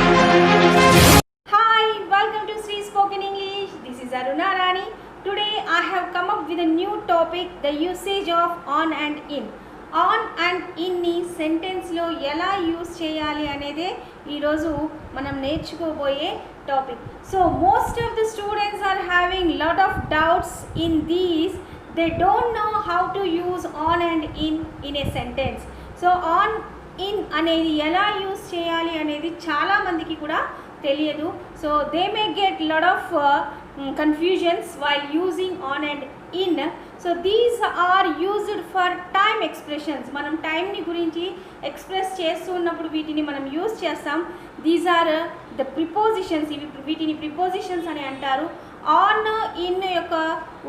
Hi, welcome to Sri Spoken English. This is Aruna Rani. Today I have come up with a new topic, the usage of on and in. On and ఇన్ని సెంటెన్స్లో ఎలా use చేయాలి అనేదే ఈరోజు మనం నేర్చుకోబోయే topic. So most of the students are having lot of doubts in these. They don't know how to use on and in a sentence. So on in అనేది ఎలా యూస్ చేయాలి అనేది చాలామందికి కూడా తెలియదు. So they may get lot of confusions while using on and in. So these are used for time expressions. మనం టైంని గురించి ఎక్స్ప్రెస్ చేస్తున్నప్పుడు వీటిని మనం యూజ్ చేస్తాం. These are the prepositions. వీటిని ప్రిపోజిషన్స్ అని అంటారు. ఆన్ ఇన్ యొక్క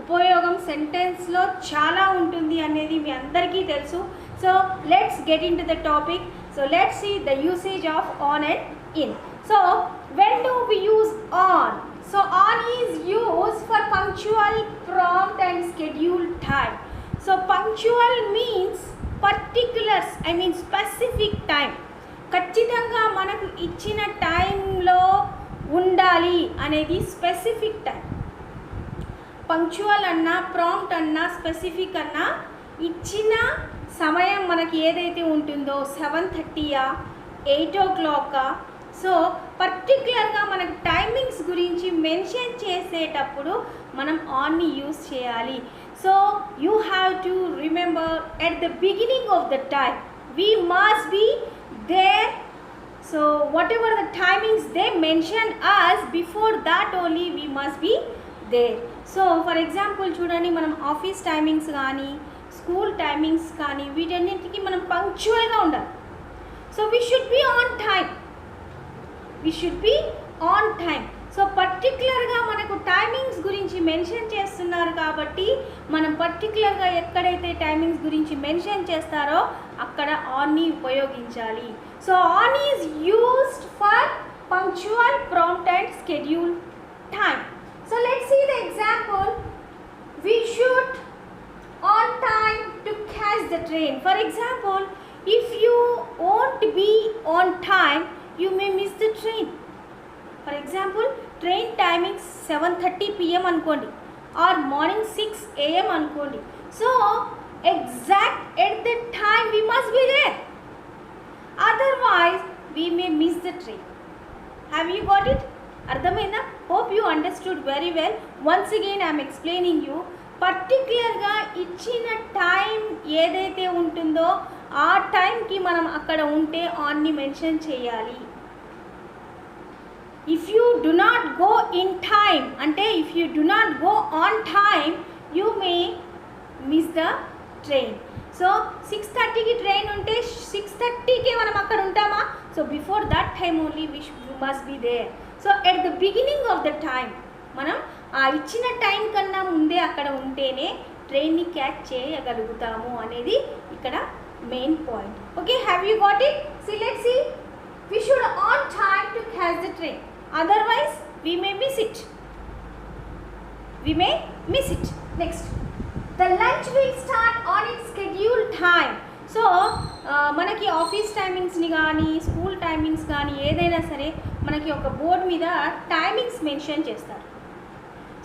ఉపయోగం సెంటెన్స్లో చాలా ఉంటుంది అనేది మీ అందరికీ తెలుసు. So let's get into the topic. So let's see the usage of on and in. So when do we use on? So on is used for punctual, prompt and scheduled time. So punctual means particulars, I mean specific time. ఖచ్చితంగా మనకు ఇచ్చిన టైంలో ఉండాలి అనేది specific time. Punctual అన్నా, prompt అన్నా, specific అన్నా ఇచ్చిన సమయం మనకి ఏదైతే ఉంటుందో 7:30 8 o'clock. సో పర్టిక్యులర్గా మనకు టైమింగ్స్ గురించి మెన్షన్ చేసేటప్పుడు మనం ఆన్ని యూస్ చేయాలి. So you have to remember at the beginning of the time we must be there. So whatever the timings they mention us, before that only we must be there. So for example చూడండి, మనం office timings కానీ school timings కానీ వీటన్నిటికీ మనం పంక్చువల్గా ఉండాలి. So we should be on time. we should be on time. So పర్టిక్యులర్గా మనకు టైమింగ్స్ గురించి మెన్షన్ చేస్తున్నారు కాబట్టి మనం పర్టిక్యులర్గా ఎక్కడైతే టైమింగ్స్ గురించి మెన్షన్ చేస్తారో అక్కడ ఆన్ని ఉపయోగించాలి. So on is used for punctual, prompt and schedule time. So let's see the example. we should on time to catch the train. For example, if you won't be on time, you may miss the train. For example, train timing 7:30 PM అనుకోండి, or morning 6 AM అనుకోండి. So exact at the time we must be there, otherwise we may miss the train. Have you got it? అర్థమైందా? Hope you understood very well. Once again I am explaining you. పర్టిక్యులర్గా ఇచ్చిన time ఏదైతే ఉంటుందో ఆ టైంకి మనం అక్కడ ఉంటే ఆన్ని మెన్షన్ చేయాలి. If you do not go in time అంటే if you do not go on time you may miss the train. So 6:30కి ట్రైన్ ఉంటే 6:30కే మనం అక్కడ ఉంటామా? So before that time only we must be there. So at the beginning of the time మనం ఆ ఇచ్చిన టైం కన్నా ముందే అక్కడ ఉంటేనే ట్రైన్ని క్యాచ్ చేయగలుగుతాము అనేది ఇక్కడ main point. Okay, have you got it? So let's see. We should on time to catch the train, otherwise we may miss it. Next, the lunch will start on its schedule time. So మనకి office టైమింగ్స్ని కానీ school timings కానీ ఏదైనా సరే మనకి ఒక board మీద timings mention చేస్తారు.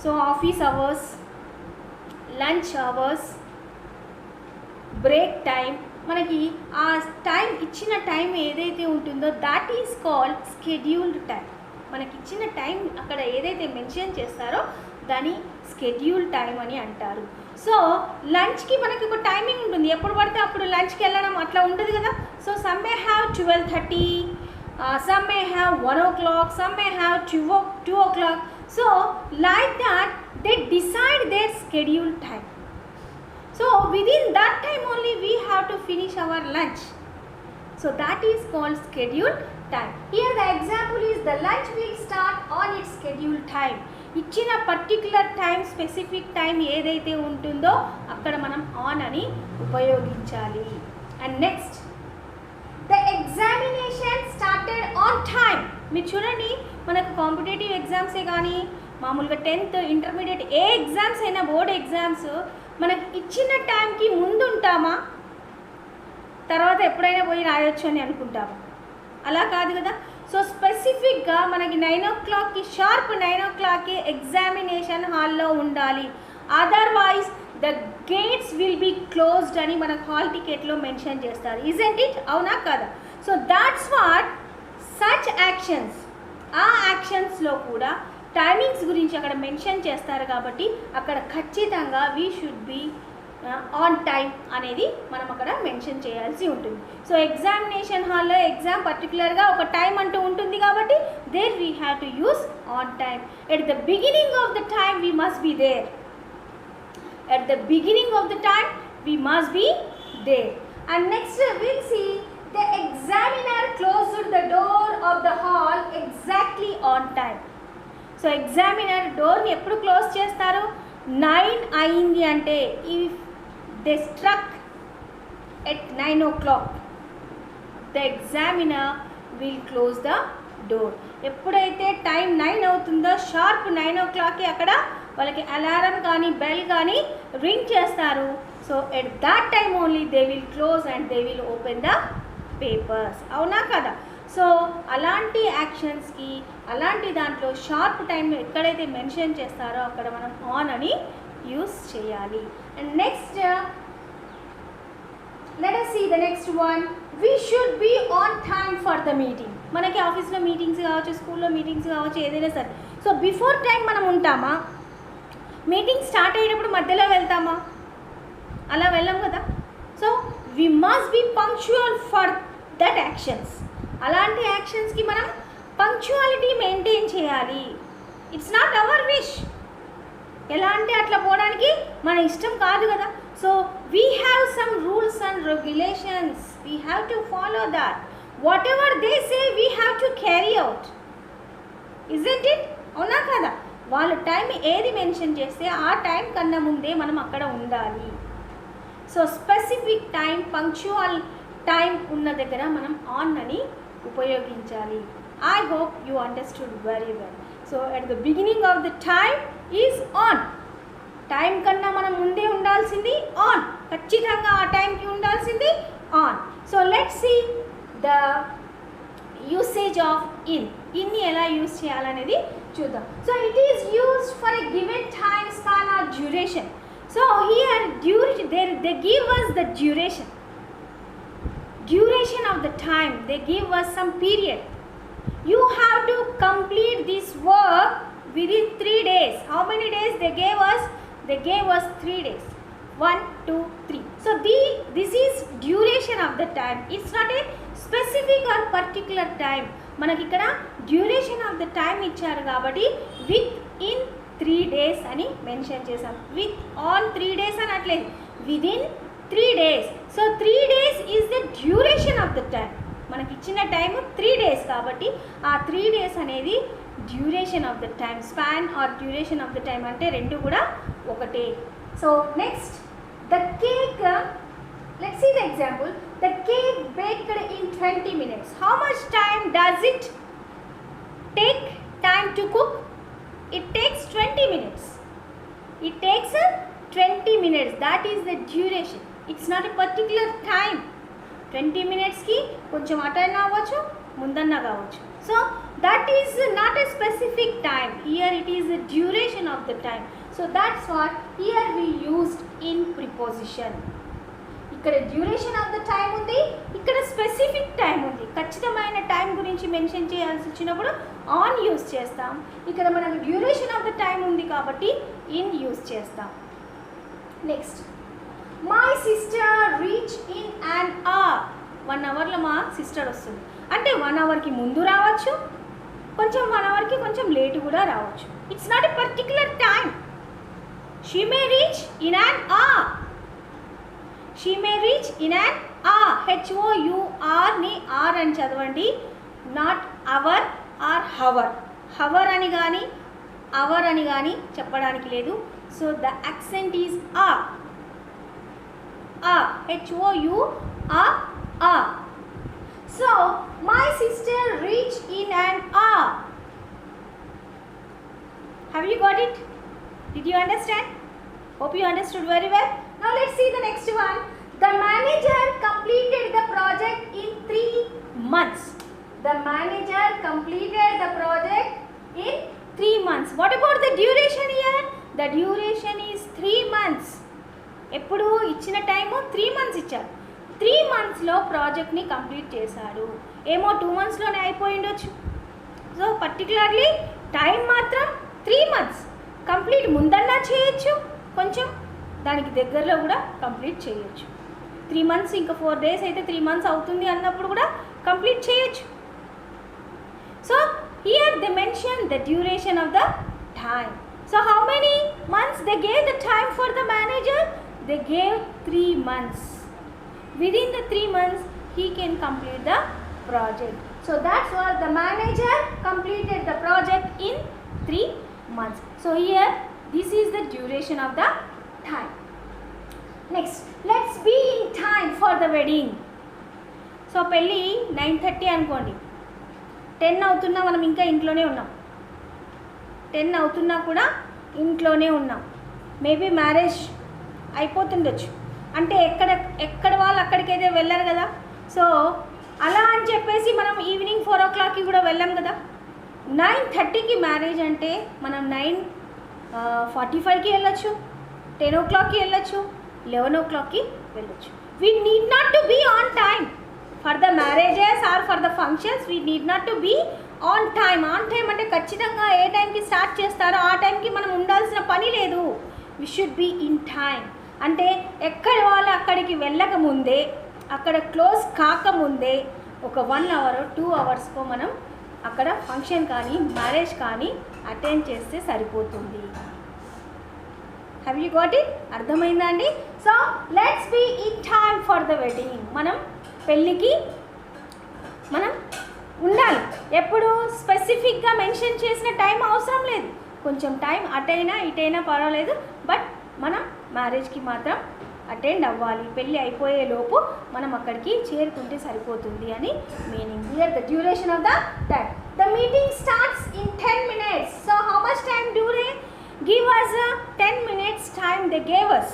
So office hours, lunch hours, break time, మనకి ఆ టైం ఇచ్చిన టైం ఏదైతే ఉంటుందో that is called scheduled time. మనకి ఇచ్చిన టైం అక్కడ ఏదైతే మెన్షన్ చేస్తారో దాన్ని స్కెడ్యూల్ టైం అని అంటారు. సో లంచ్కి మనకి ఒక టైమింగ్ ఉంటుంది, ఎప్పుడు పడితే అప్పుడు లంచ్కి వెళ్ళడం అట్లా ఉంటుంది కదా. So some may have 12:30, some may have 1 o'clock, some may have 2 o'clock. So like that they decide their scheduled time. So within that time only we have to finish our lunch. So that is called scheduled time. Here the example is the lunch will start on its scheduled time. ఇచ్చిన particular time, specific time ఏదైతే ఉంటుందో అక్కడ మనం on అని ఉపయోగించాలి. And next, the examination started on time. మీరు చూడండి, మనకు కాంపిటేటివ్ ఎగ్జామ్సే కానీ మామూలుగా 10th, ఇంటర్మీడియట్ ఏ ఎగ్జామ్స్ అయినా, బోర్డ్ ఎగ్జామ్స్ మనకి ఇచ్చిన టైంకి ముందు ఉంటామా, తర్వాత ఎప్పుడైనా పోయి రాయొచ్చు అని అనుకుంటాము? అలా కాదు కదా. సో స్పెసిఫిక్గా మనకి 9 o'clockకి షార్ప్ 9 o'clockకి ఎగ్జామినేషన్ హాల్లో ఉండాలి, otherwise the gates will be closed అని మనకు హాల్ టికెట్లో మెన్షన్ చేస్తారు. Isn't it? అవునా కదా? So that's what such actions, ఆ యాక్షన్స్లో కూడా టైమింగ్స్ గురించి అక్కడ మెన్షన్ చేస్తారు కాబట్టి అక్కడ ఖచ్చితంగా we should be on time అనేది మనం అక్కడ మెన్షన్ చేయాల్సి ఉంటుంది. సో ఎగ్జామినేషన్ హాల్లో ఎగ్జామ్ పర్టికులర్గా ఒక టైం అంటూ ఉంటుంది కాబట్టి there we have to use on time. At the beginning of the time we must be there. At the beginning of the time we must be there. And next we'll see the examiner closed the door of the hall exactly on time. So examiner door ni eppudu close chestaru? 9 ayindi ante if they struck at 9 o'clock the examiner will close the door. ఎప్పుడైతే time 9 అవుతుందో sharp 9 o'clockకి అక్కడ వాళ్ళకి alarm కానీ bell కానీ ring చేస్తారు. So at that time only they will close and they will open the papers. అవునా కదా? So అలాంటి యాక్షన్స్కి అలాంటి దాంట్లో షార్ప్ టైం ఎక్కడైతే మెన్షన్ చేస్తారో అక్కడ మనం ఆన్ అని యూస్ చేయాలి. And next let us see the next one. We should be on time for the meeting. మనకి ఆఫీస్లో మీటింగ్స్ కావచ్చు, స్కూల్లో మీటింగ్స్ కావచ్చు, ఏదైనా సరే. సో బిఫోర్ టైం మనం ఉంటామా? మీటింగ్ స్టార్ట్ అయ్యేటప్పుడు మధ్యలో వెళ్తామా? అలా వెళ్ళాం కదా. So we must be punctual for that actions. అలాంటి యాక్షన్స్కి మనం పంక్చువాలిటీ మెయింటైన్ చేయాలి. It's not our wish. ఎలా అంటే అట్లా పోవడానికి మన ఇష్టం కాదు కదా. So we have some rules and regulations, we have to follow that. Whatever they say we have to carry out. Isn't it? అవునా కదా? వాళ్ళు టైం ఏది మెన్షన్ చేస్తే ఆ టైం కన్నా ముందే మనం అక్కడ ఉండాలి. So specific time, punctual time ఉన్న దగ్గర మనం ఆన్ అని ఉపయోగించాలి. I hope you understood very well. So at the beginning of the time is on. Time కన్నా మనం ముందే ఉండాల్సింది ఆన్, ఖచ్చితంగా ఆ టైంకి ఉండాల్సింది on. So let's see the usage of in. ఇన్ని ఎలా యూజ్ చేయాలనేది చూద్దాం. So it is used for a given time span or duration. So here they give us the duration of the time. They give us some period. You have to complete this work within 3 days. How many days they gave us? They gave us 3 days. 1, 2, 3. So this is duration of the time. It's not a specific or particular time. మనకి ఇక్కడ duration of the time ఇచ్చారు కాబట్టి with in 3 days అని mention చేసాం. With on 3 days అనట్లేదు, within 3 days. So 3 days is the duration of the time. మనకి ఇచ్చిన time 3 days కాబట్టి ఆ 3 days అనేది duration of the time. Span or duration of the time అంటే రెండు కూడా ఒకటే. So next the cake, let's see the example. The cake baked in 20 minutes. How much time does it take time to cook? It takes 20 minutes. It takes 20 minutes. That is the duration. It's not a particular time. 20 minutes ki koncham atayna avvachu, mundanna kavachchu. So that is not a specific time. Here it is the duration of the time. So that's what here we used in preposition. ఇక్కడ duration of the time ఉంది, ఇక్కడ specific time ఉంది. ఖచ్చితమైన time గురించి mention చేయాల్సి వచ్చినప్పుడు on use చేస్తాం. ఇక్కడ మనకు డ్యూరేషన్ ఆఫ్ ద టైం ఉంది కాబట్టి ఇన్ యూజ్ చేస్తాం. Next, my sister reach in an hour. 1 hourలో మా సిస్టర్ వస్తుంది అంటే 1 hourకి ముందు రావచ్చు, కొంచెం 1 hourకి కొంచెం లేట్ కూడా రావచ్చు. It's not a particular time. She may reach in an hour. She may reach in an hour. HOUR ని R అని చదవండి, not hour or hour. Hour అని కానీ అవర్ అని కానీ చెప్పడానికి లేదు. So the accent is R. HOUR. So my sister reached in an hour. Have you got it? Did you understand? Hope you understood very well. Now let's see the next one. The manager completed the project in 3 months. The manager completed the project in 3 months. What about the duration here? The duration is 3 months. ఎప్పుడు ఇచ్చిన time 3 months ఇచ్చారు. 3 monthsలో ప్రాజెక్ట్ని complete చేశాడు. ఏమో 2 monthsలోనే అయిపోయి ఉండొచ్చు. So particularly time మాత్రం 3 months. Complete ముందన్నా చేయొచ్చు, కొంచెం దానికి దగ్గరలో కూడా కంప్లీట్ చేయొచ్చు. 3 months ఇంకా 4 days అయితే 3 months అవుతుంది అన్నప్పుడు కూడా కంప్లీట్ చేయొచ్చు. So here they mention the duration of the time. So how many months they gave the time for the manager? They gave 3 months. Within the 3 months he can complete the project. So that's what the manager completed the project in 3 months. So here this is the duration of the time. Next, let's be in time for the wedding. So పెళ్ళి 9:30 అనుకోండి, 10 అవుతున్నా మనం ఇంకా ఇంట్లోనే ఉన్నాం. 10 అవుతున్నా కూడా ఇంట్లోనే ఉన్నాం. మేబీ మ్యారేజ్ అయిపోతుండొచ్చు, అంటే ఎక్కడ వాళ్ళు అక్కడికైతే వెళ్ళారు కదా. సో అలా అని చెప్పేసి మనం ఈవినింగ్ 4 o'clockకి కూడా వెళ్ళాం కదా. 9:30కి మ్యారేజ్ అంటే మనం 9:45కి వెళ్ళొచ్చు, 10 o'clockకి వెళ్ళొచ్చు, 11 o'clockకి వెళ్ళొచ్చు. We need not to be on time for the marriages or for the functions. We need not to be on time. On time అంటే ఖచ్చితంగా ఏ టైంకి స్టార్ట్ చేస్తారో ఆ టైంకి మనం ఉండాల్సిన పని లేదు. We should be in time. అంటే ఎక్కడ వాళ్ళు అక్కడికి వెళ్ళకముందే, అక్కడ క్లోజ్ కాకముందే ఒక 1 hour 2 hours మనం అక్కడ ఫంక్షన్ కానీ మ్యారేజ్ కానీ అటెండ్ చేస్తే సరిపోతుంది. Have you got it? అర్థమైందా అండి? So let's be in time for the wedding. మనం పెళ్ళికి మనం ఉండాలి. ఎప్పుడు స్పెసిఫిక్గా మెన్షన్ చేసిన టైం అవసరం లేదు. కొంచెం టైం అటైనా ఇటైనా పర్వాలేదు, బట్ మనం మ్యారేజ్కి మాత్రం అటెండ్ అవ్వాలి. పెళ్ళి అయిపోయే లోపు మనం అక్కడికి చేరుకుంటే సరిపోతుంది అని meaning. Here the duration of the time. The meeting starts in 10 minutes. So how much time due they give us 10 minutes time they gave us.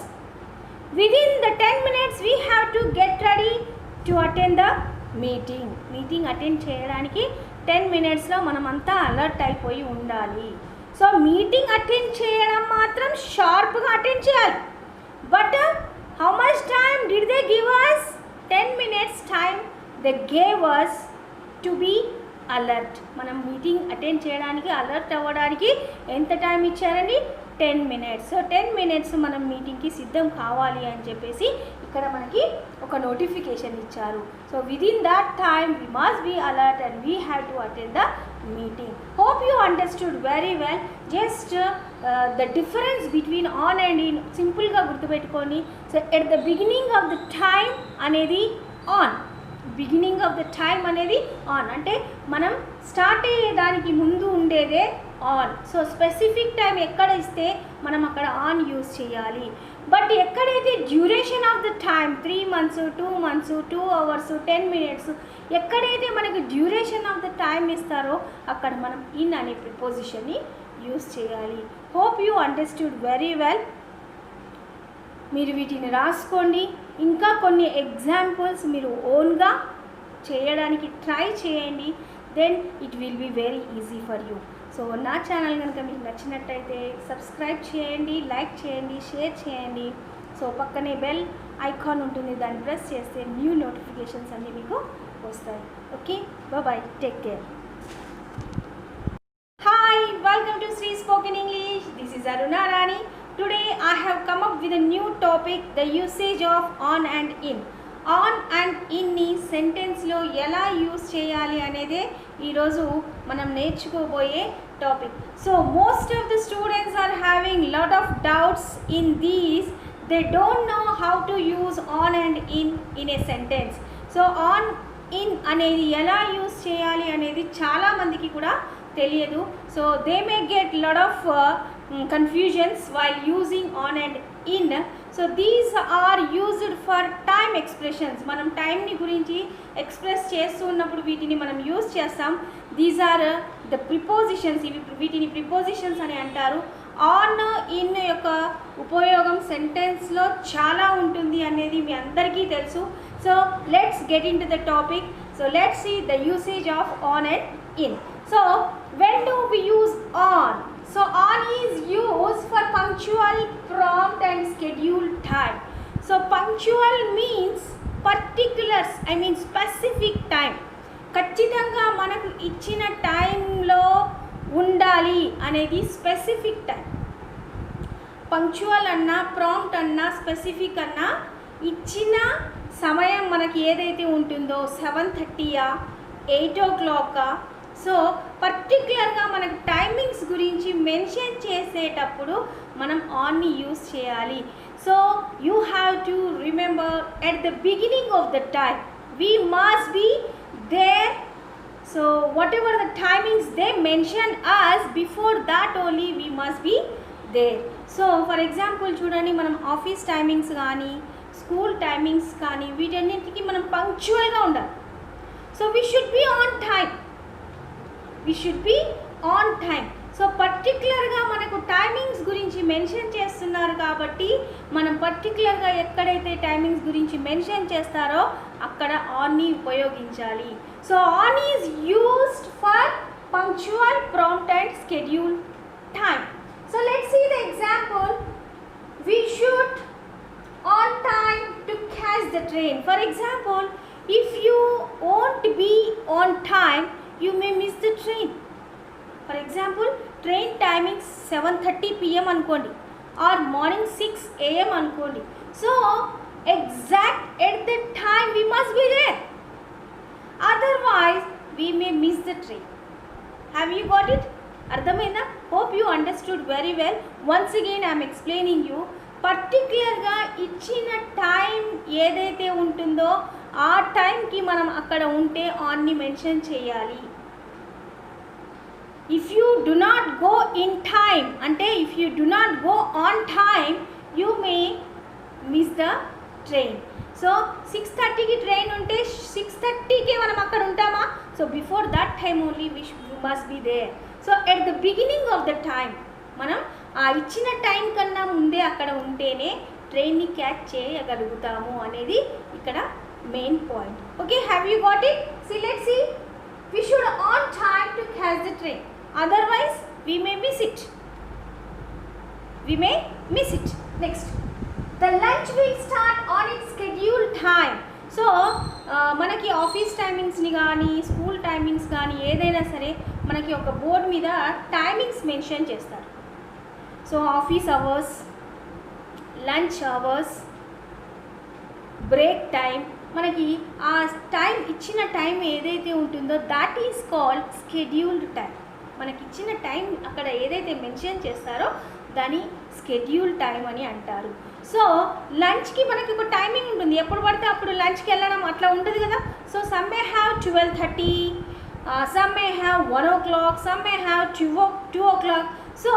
Within the 10 minutes we have to get ready to attend the meeting. Meeting attend చేయడానికి 10 minutesలో మనమంతా alert అయిపోయి ఉండాలి. So meeting attend చేయడం మాత్రం షార్ప్గా attend చేయాలి. But how much time did they give us? 10 minutes time they gave us to be alert. మనం meeting attend చేయడానికి అలర్ట్ అవ్వడానికి ఎంత టైం ఇచ్చారండి? 10 minutes. సో 10 minutes మనం మీటింగ్కి సిద్ధం కావాలి అని చెప్పేసి ఇక్కడ మనకి ఒక నోటిఫికేషన్ ఇచ్చారు. So within that time we must be alert and we have to attend the meeting. Hope you understood very well. Just the difference between on and in సింపుల్గా గుర్తుపెట్టుకోండి. So at the beginning of the time అనేది on, beginning of the time అనేది on, అంటే మనం start అయ్యే దానికి ముందు ఉండేదే ఆన్. సో స్పెసిఫిక్ టైం ఎక్కడ ఇస్తే మనం అక్కడ ఆన్ యూజ్ చేయాలి. బట్ ఎక్కడైతే duration of the time 3 months 2 months 2 hours 10 minutes ఎక్కడైతే మనకి డ్యూరేషన్ ఆఫ్ ద టైమ్ ఇస్తారో అక్కడ మనం ఇన్ అనే ప్రిపోజిషన్ని యూజ్ చేయాలి. Hope you understood very well. మీరు వీటిని రాసుకోండి. ఇంకా కొన్ని ఎగ్జాంపుల్స్ మీరు ఓన్గా చేయడానికి ట్రై చేయండి. Then it will be very easy for you. So నా ఛానల్ కనుక మీకు నచ్చినట్టయితే సబ్స్క్రైబ్ చేయండి, లైక్ చేయండి, షేర్ చేయండి. సో పక్కనే బెల్ ఐకాన్ ఉంటుంది, దాన్ని ప్రెస్ చేస్తే న్యూ నోటిఫికేషన్స్ అన్నీ మీకు వస్తాయి. Okay, bye, take care. Hi, welcome to Shri spoken English. This is Aruna Rani. Today I have come up with a new topic, the usage of on and in. On and in ని సెంటెన్స్లో ఎలా use చేయాలి అనేదే ఈరోజు మనం నేర్చుకోబోయే topic. So most of the students are having lot of doubts in these. They don't know how to use on and in a sentence. So on in అనేది ఎలా use చేయాలి అనేది చాలామందికి కూడా తెలియదు. So they may get lot of confusions while using on and in. So these are used for time expressions. మనం టైంని గురించి ఎక్స్ప్రెస్ చేస్తున్నప్పుడు వీటిని మనం యూజ్ చేస్తాం. These are the prepositions. వీటిని ప్రిపోజిషన్స్ అని అంటారు. ఆన్ ఇన్ యొక్క ఉపయోగం సెంటెన్స్లో చాలా ఉంటుంది అనేది మీ అందరికీ తెలుసు. So let's get into the topic. So let's see the usage of on and in. So when do we use on? So on is used for punctual, prompt and scheduled time. So punctual means particulars, I mean specific time. ఖచ్చితంగా మనకు ఇచ్చిన టైంలో ఉండాలి అనేది specific time. Punctual అన్నా, prompt అన్నా, specific అన్నా ఇచ్చిన సమయం మనకి ఏదైతే ఉంటుందో 7:30 8 o'clock. సో పర్టిక్యులర్గా మనకు టైమింగ్స్ గురించి మెన్షన్ చేసేటప్పుడు మనం ఆన్ని యూస్ చేయాలి. So you have to remember at the beginning of the time we must be there. So whatever the timings they mention us, before that only we must be there. So for example చూడండి, మనం office timings కానీ school timings కానీ వీటన్నిటికీ మనం పంక్చువల్గా ఉండాలి. So we should be on time, we should be on time. So పర్టికులర్గా మనకు టైమింగ్స్ గురించి మెన్షన్ చేస్తున్నారు కాబట్టి మనం పర్టికులర్గా ఎక్కడైతే టైమింగ్స్ గురించి మెన్షన్ చేస్తారో అక్కడ ఆన్ని ఉపయోగించాలి. So on is used for punctual, prompt and schedule time. So let's see the example. We should on time to catch the train. For example, if you won't be on time you may miss the train. For example, train timings 7:30 PM అనుకోండి, ఆర్ morning 6 AM అనుకోండి. So exact at the time we must be there, otherwise we may miss the train. Have you got it? అర్థమైందా? Hope you understood very well. Once again I'm explaining you. పర్టిక్యులర్గా ఇచ్చిన time ఏదైతే ఉంటుందో ఆ టైంకి మనం అక్కడ ఉంటే ఆన్ని మెన్షన్ చేయాలి. If you do not go in time, ante if you do not go on time, you may miss the train. So 6:30 ki train unte 6:30 ke manam akkada untama. So before that time only we must be there. So at the beginning of the time manam aa ichina time kanna munde akkada untene train ni catch cheyagalugutamu anedi ikkada main point. Okay, have you got it? See, let's see. We should on time to catch the train, otherwise we may miss it. We may miss it. Next, the lunch will start on its scheduled time. So మనకి office టైమింగ్స్ని కానీ school timings కానీ ఏదైనా సరే మనకి ఒక board మీద timings mention చేస్తారు. So office hours, lunch hours, break time, మనకి ఆ టైం ఇచ్చిన టైం ఏదైతే ఉంటుందో that is called scheduled time. మనకి ఇచ్చిన టైం అక్కడ ఏదైతే మెన్షన్ చేస్తారో దాని స్కెడ్యూల్ టైం అని అంటారు. సో లంచ్కి మనకి ఒక టైమింగ్ ఉంటుంది, ఎప్పుడు పడితే అప్పుడు లంచ్కి వెళ్ళడం అట్లా ఉంటుంది కదా. So some may have 12:30, some may have 1 o'clock, some may have 2 o'clock. So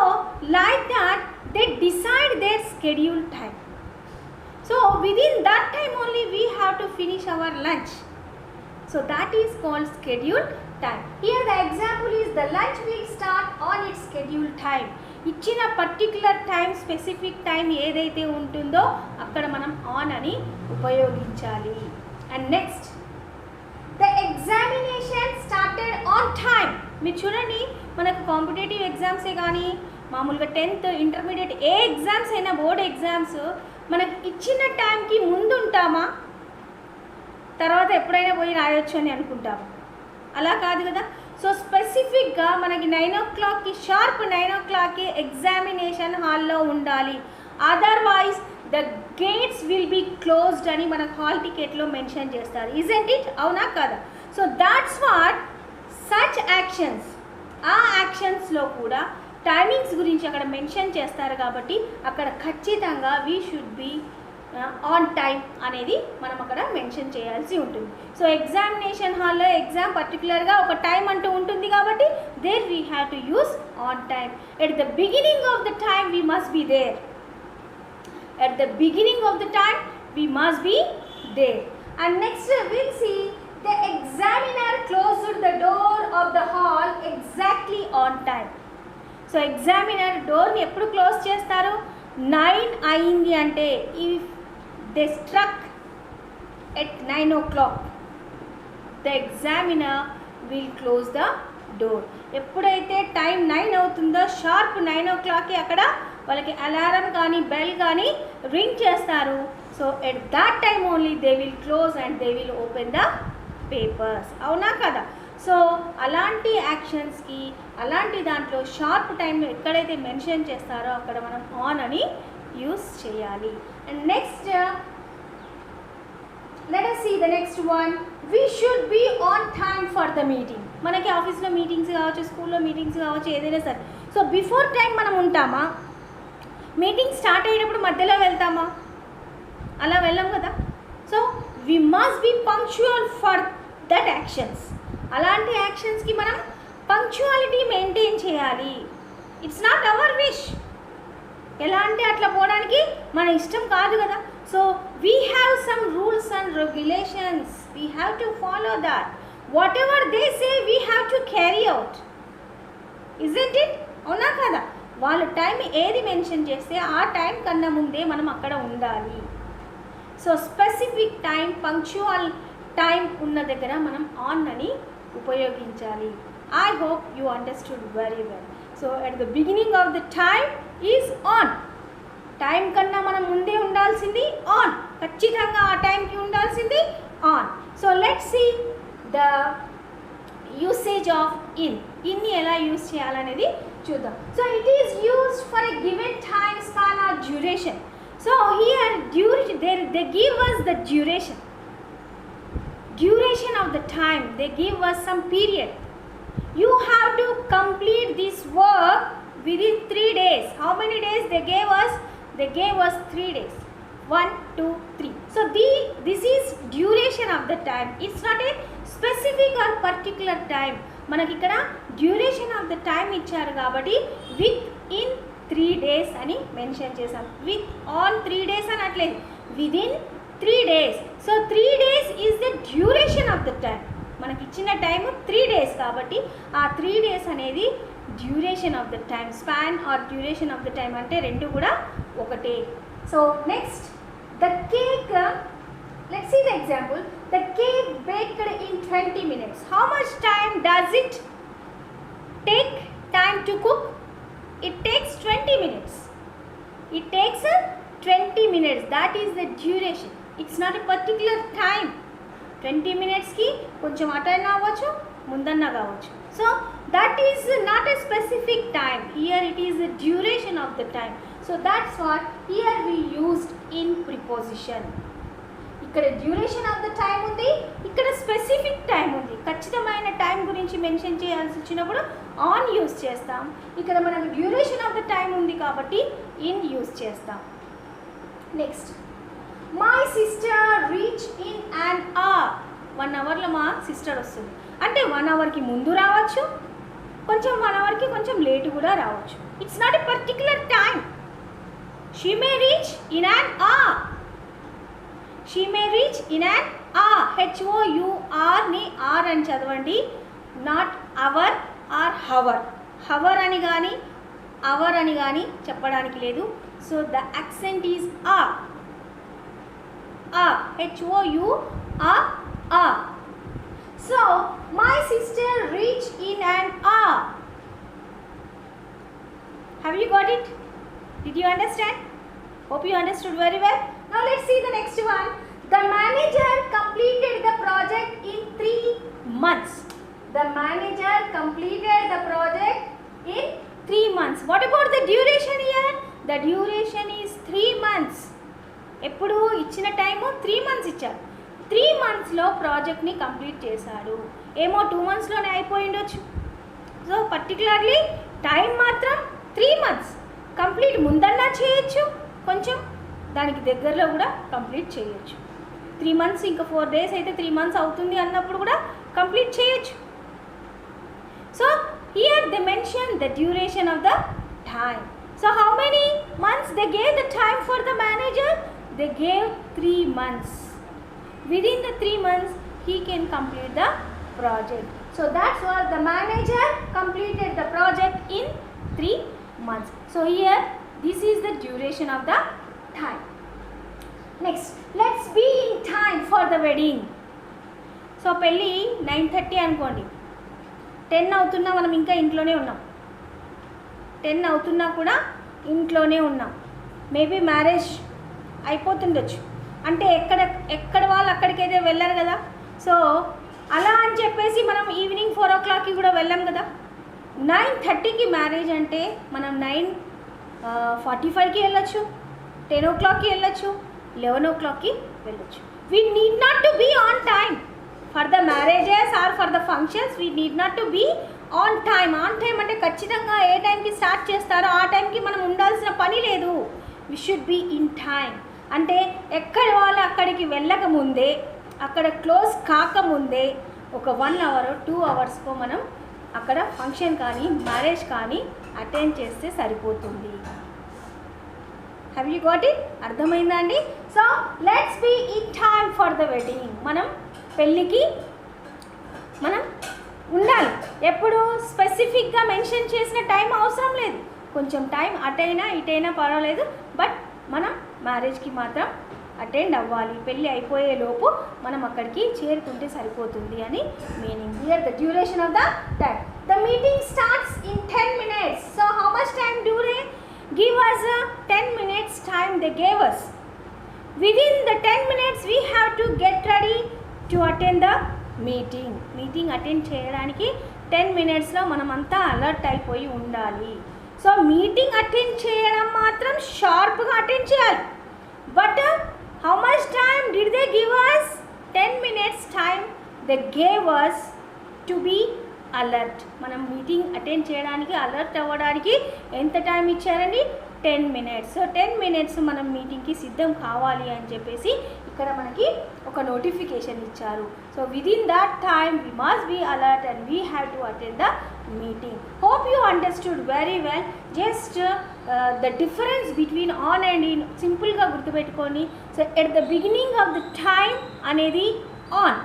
like that they decide their schedule time. So within that time only we have to finish our lunch. So that is called scheduled time. Here the example is the lunch will start on its scheduled time. ఇచ్చిన particular time, specific time ఏదైతే ఉంటుందో అక్కడ మనం on అని ఉపయోగించాలి. And next, the examination started on time. మీరు చూడండి, మనకు కాంపిటేటివ్ ఎగ్జామ్సే కానీ మామూలుగా 10th ఇంటర్మీడియట్ ఏ ఎగ్జామ్స్ అయినా, బోర్డ్ ఎగ్జామ్స్ మనకి ఇచ్చిన టైంకి ముందు ఉంటామా, తర్వాత ఎప్పుడైనా పోయి రాయొచ్చు అని అనుకుంటాము? అలా కాదు కదా. సో స్పెసిఫిక్గా మనకి 9 o'clockకి, షార్ప్ 9 o'clockకి ఎగ్జామినేషన్ హాల్లో ఉండాలి, otherwise the gates will be closed అని మనకు హాల్ టికెట్లో మెన్షన్ చేస్తారు. Isn't it? అవునా కదా. So that's what such actions, ఆ యాక్షన్స్లో కూడా టైమింగ్స్ గురించి అక్కడ మెన్షన్ చేస్తారు కాబట్టి అక్కడ ఖచ్చితంగా we should be on time అనేది మనం అక్కడ మెన్షన్ చేయాల్సి ఉంటుంది. సో ఎగ్జామినేషన్ హాల్లో ఎగ్జామ్ పర్టికులర్గా ఒక టైం అంటూ ఉంటుంది కాబట్టి there we have to use on time. At the beginning of the time we must be there. At the beginning of the time we must be there. And next we'll see the examiner closed the door of the hall exactly on time. So examiner door ni eppudu close chestaru? 9 ayindi ante if they struck at 9 o'clock, the examiner will close the door. ఎప్పుడైతే time 9 అవుతుందో sharp 9 o'clockకి అక్కడ వాళ్ళకి alarm కానీ bell కానీ ring చేస్తారు. So at that time only they will close and they will open the papers. అవునా కదా? So అలాంటి యాక్షన్స్కి అలాంటి దాంట్లో షార్ప్ టైం ఎక్కడైతే మెన్షన్ చేస్తారో అక్కడ మనం ఆన్ అని యూస్ చేయాలి. And next let us see the next one. We should be on time for the meeting. మనకి ఆఫీస్లో మీటింగ్స్ కావచ్చు, స్కూల్లో మీటింగ్స్ కావచ్చు, ఏదైనా సరే. సో బిఫోర్ టైం మనం ఉంటామా? మీటింగ్ స్టార్ట్ అయ్యేటప్పుడు మధ్యలో వెళ్తామా? అలా వెళ్ళాం కదా. So we must be punctual for that actions. అలాంటి యాక్షన్స్కి మనం పంక్చువాలిటీ మెయింటైన్ చేయాలి. It's not our wish. ఎలా అంటే అట్లా పోవడానికి మన ఇష్టం కాదు కదా. So we have some rules and regulations. We have to follow that. Whatever they say we have to carry out. Isn't it? అవునా కదా? వాళ్ళు టైం ఏది మెన్షన్ చేస్తే ఆ టైం కన్నా ముందే మనం అక్కడ ఉండాలి. So specific time, punctual time ఉన్న దగ్గర మనం ఆన్ అని ఉపయోగించాలి. I hope you understood very well. So at the beginning of the time is on. Time కన్నా మనం ముందే ఉండాల్సింది ఆన్. ఖచ్చితంగా ఆ టైంకి ఉండాల్సింది on. So let's see the usage of in. ఇన్ని ఎలా యూజ్ చేయాలనేది చూద్దాం. So it is used for a given time span or duration. So here they give us the duration of the time. They give us some period. You have to complete this work within 3 days. How many days they gave us? They gave us 3 days. 1, 2, 3. So this is duration of the time. It's not a specific or particular time. మనకి ఇక్కడ duration of the time ఇచ్చారు కాబట్టి with in 3 days అని mention చేశాం. With on 3 days అని అనట్లేదు, within 3 days. So 3 days is the duration of the time. మనకి ఇచ్చిన టైము 3 days కాబట్టి ఆ 3 days అనేది duration of the time. Span or duration of the time అంటే రెండు కూడా ఒకటే. So next the cake. Let's see the example. The cake baked in 20 minutes. How much time does it take time to cook? It takes 20 minutes. It takes 20 minutes. That is the duration. It's not a particular time. 20 minutesకి కొంచెం అటైనా అవ్వచ్చు, ముందన్నా కావచ్చు. So that is not a specific time. Here it is the duration of the time. So that's what here we used in preposition. ఇక్కడ duration of the time ఉంది, ఇక్కడ specific time ఉంది. ఖచ్చితమైన time గురించి mention చేయాల్సి వచ్చినప్పుడు on use చేస్తాం. ఇక్కడ మనకు డ్యూరేషన్ ఆఫ్ ద టైం ఉంది కాబట్టి ఇన్ యూస్ చేస్తాం. Next, my sister reach in an hour. 1 hourలో మా సిస్టర్ వస్తుంది అంటే 1 hourకి ముందు రావచ్చు, కొంచెం 1 hourకి కొంచెం లేట్ కూడా రావచ్చు. It's not a particular time. She may reach in an hour. She may reach in an hour. HOUR ని ఆర్ అని చదవండి, not hour or hour. Hour అని కానీ అవర్ అని కానీ చెప్పడానికి లేదు. So the accent is our. HOUR. So my sister reached in an hour. Have you got it? Did you understand? Hope you understood very well. Now let's see the next one. The manager completed the project in 3 months. The manager completed the project in 3 months. What about the duration here? The duration is 3 months. ఎప్పుడు ఇచ్చిన time 3 months ఇచ్చారు. 3 monthsలో ప్రాజెక్ట్ని complete చేశాడు. ఏమో 2 monthsలోనే అయిపోయి ఉండొచ్చు. So particularly time మాత్రం 3 months. Complete ముందన్నా చేయొచ్చు, కొంచెం దానికి దగ్గరలో కూడా కంప్లీట్ చేయొచ్చు. 3 months ఇంకా 4 days అయితే 3 months అవుతుంది అన్నప్పుడు కూడా కంప్లీట్ చేయొచ్చు. So here they mention the duration of the time. So how many months they gave the time for the manager? They gave 3 months. Within the 3 months he can complete the project. So that's what the manager completed the project in 3 months. So here this is the duration of the time. Next, let's be in time for the wedding. So పెళ్ళి 9:30 అనుకోండి, 10 అవుతున్నా మనం ఇంకా ఇంట్లోనే ఉన్నాం, 10 అవుతున్నా కూడా ఇంట్లోనే ఉన్నాం. మేబీ మ్యారేజ్ అయిపోతుండొచ్చు, అంటే ఎక్కడ వాళ్ళు అక్కడికైతే వెళ్ళరు కదా. సో అలా అని చెప్పేసి మనం ఈవినింగ్ 4 o'clockకి కూడా వెళ్ళాం కదా. 9:30కి మ్యారేజ్ అంటే మనం 9:45కి వెళ్ళొచ్చు, 10 o'clockకి వెళ్ళొచ్చు, 11 o'clockకి వెళ్ళొచ్చు. We need not to be on time for the marriages or for the functions. We need not to be on time. On time అంటే ఖచ్చితంగా ఏ టైంకి స్టార్ట్ చేస్తారో ఆ టైంకి మనం ఉండాల్సిన పని లేదు. We should be in time. అంటే ఎక్కడ వాళ్ళు అక్కడికి వెళ్ళకముందే, అక్కడ క్లోజ్ కాకముందే ఒక 1 hour 2 hours మనం అక్కడ ఫంక్షన్ కానీ మ్యారేజ్ కానీ అటెండ్ చేస్తే సరిపోతుంది. Have you got it? అర్థమైందా అండి? So let's be in time for the wedding. మనం పెళ్ళికి మనం ఉండాలి. ఎప్పుడు స్పెసిఫిక్గా మెన్షన్ చేసిన టైం అవసరం లేదు, కొంచెం టైం అటైనా ఇటైనా పర్వాలేదు, బట్ మనం మ్యారేజ్కి మాత్రం అటెండ్ అవ్వాలి. పెళ్ళి అయిపోయేలోపు మనం అక్కడికి చేరుకుంటే సరిపోతుంది అని meaning. Here the duration of the time. The meeting starts in 10 minutes. So how much time do they give us? 10 minutes time they gave us. Within the 10 minutes we have to get ready to attend the meeting. Meeting attend చేయడానికి 10 minutesలో మనమంతా alert అయిపోయి ఉండాలి. So meeting attend చేయడం మాత్రం షార్ప్గా attend చేయాలి. But how much time did they give us? 10 minutes time they gave us to be alert. మనం meeting attend చేయడానికి, అలర్ట్ అవ్వడానికి ఎంత టైం ఇచ్చారండి? 10 minutes. సో 10 minutes మనం మీటింగ్కి సిద్ధం కావాలి అని చెప్పేసి ఇక్కడ మనకి ఒక నోటిఫికేషన్ ఇచ్చారు. So within that time we must be alert and we have to attend the meeting. Hope you understood very well. Just the difference between on and in సింపుల్గా గుర్తుపెట్టుకోండి. So at the beginning of the time అనేది on,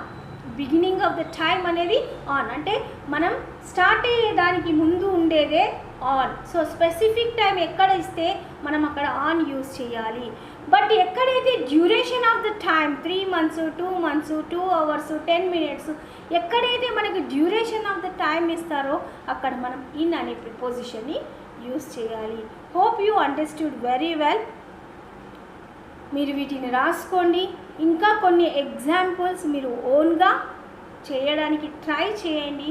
beginning of the time అనేది on, అంటే మనం start అయ్యేదానికి ముందు ఉండేదే on. So specific time ఎక్కడ ఇస్తే మనం అక్కడ ఆన్ యూజ్ చేయాలి. బట్ ఎక్కడైతే duration of the time 3 months 2 months 2 hours 10 minutes ఎక్కడైతే మనకి డ్యూరేషన్ ఆఫ్ ద టైం ఇస్తారో అక్కడ మనం ఇన్ అనే ప్రిపోజిషన్ని యూజ్ చేయాలి. Hope you understood very well. మీరు వీటిని రాసుకోండి. ఇంకా కొన్ని ఎగ్జాంపుల్స్ మీరు ఓన్గా చేయడానికి ట్రై చేయండి.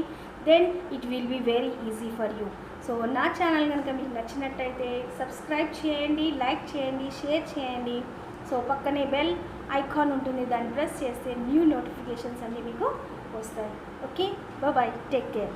Then it will be very easy for you. So నా ఛానల్ కనుక మీకు నచ్చినట్టయితే సబ్స్క్రైబ్ చేయండి, లైక్ చేయండి, షేర్ చేయండి. సో పక్కనే బెల్ ఐకాన్ ఉంటుంది, దాన్ని ప్రెస్ చేస్తే న్యూ నోటిఫికేషన్స్ అన్నీ మీకు వస్తాయి. Okay, bye, take care.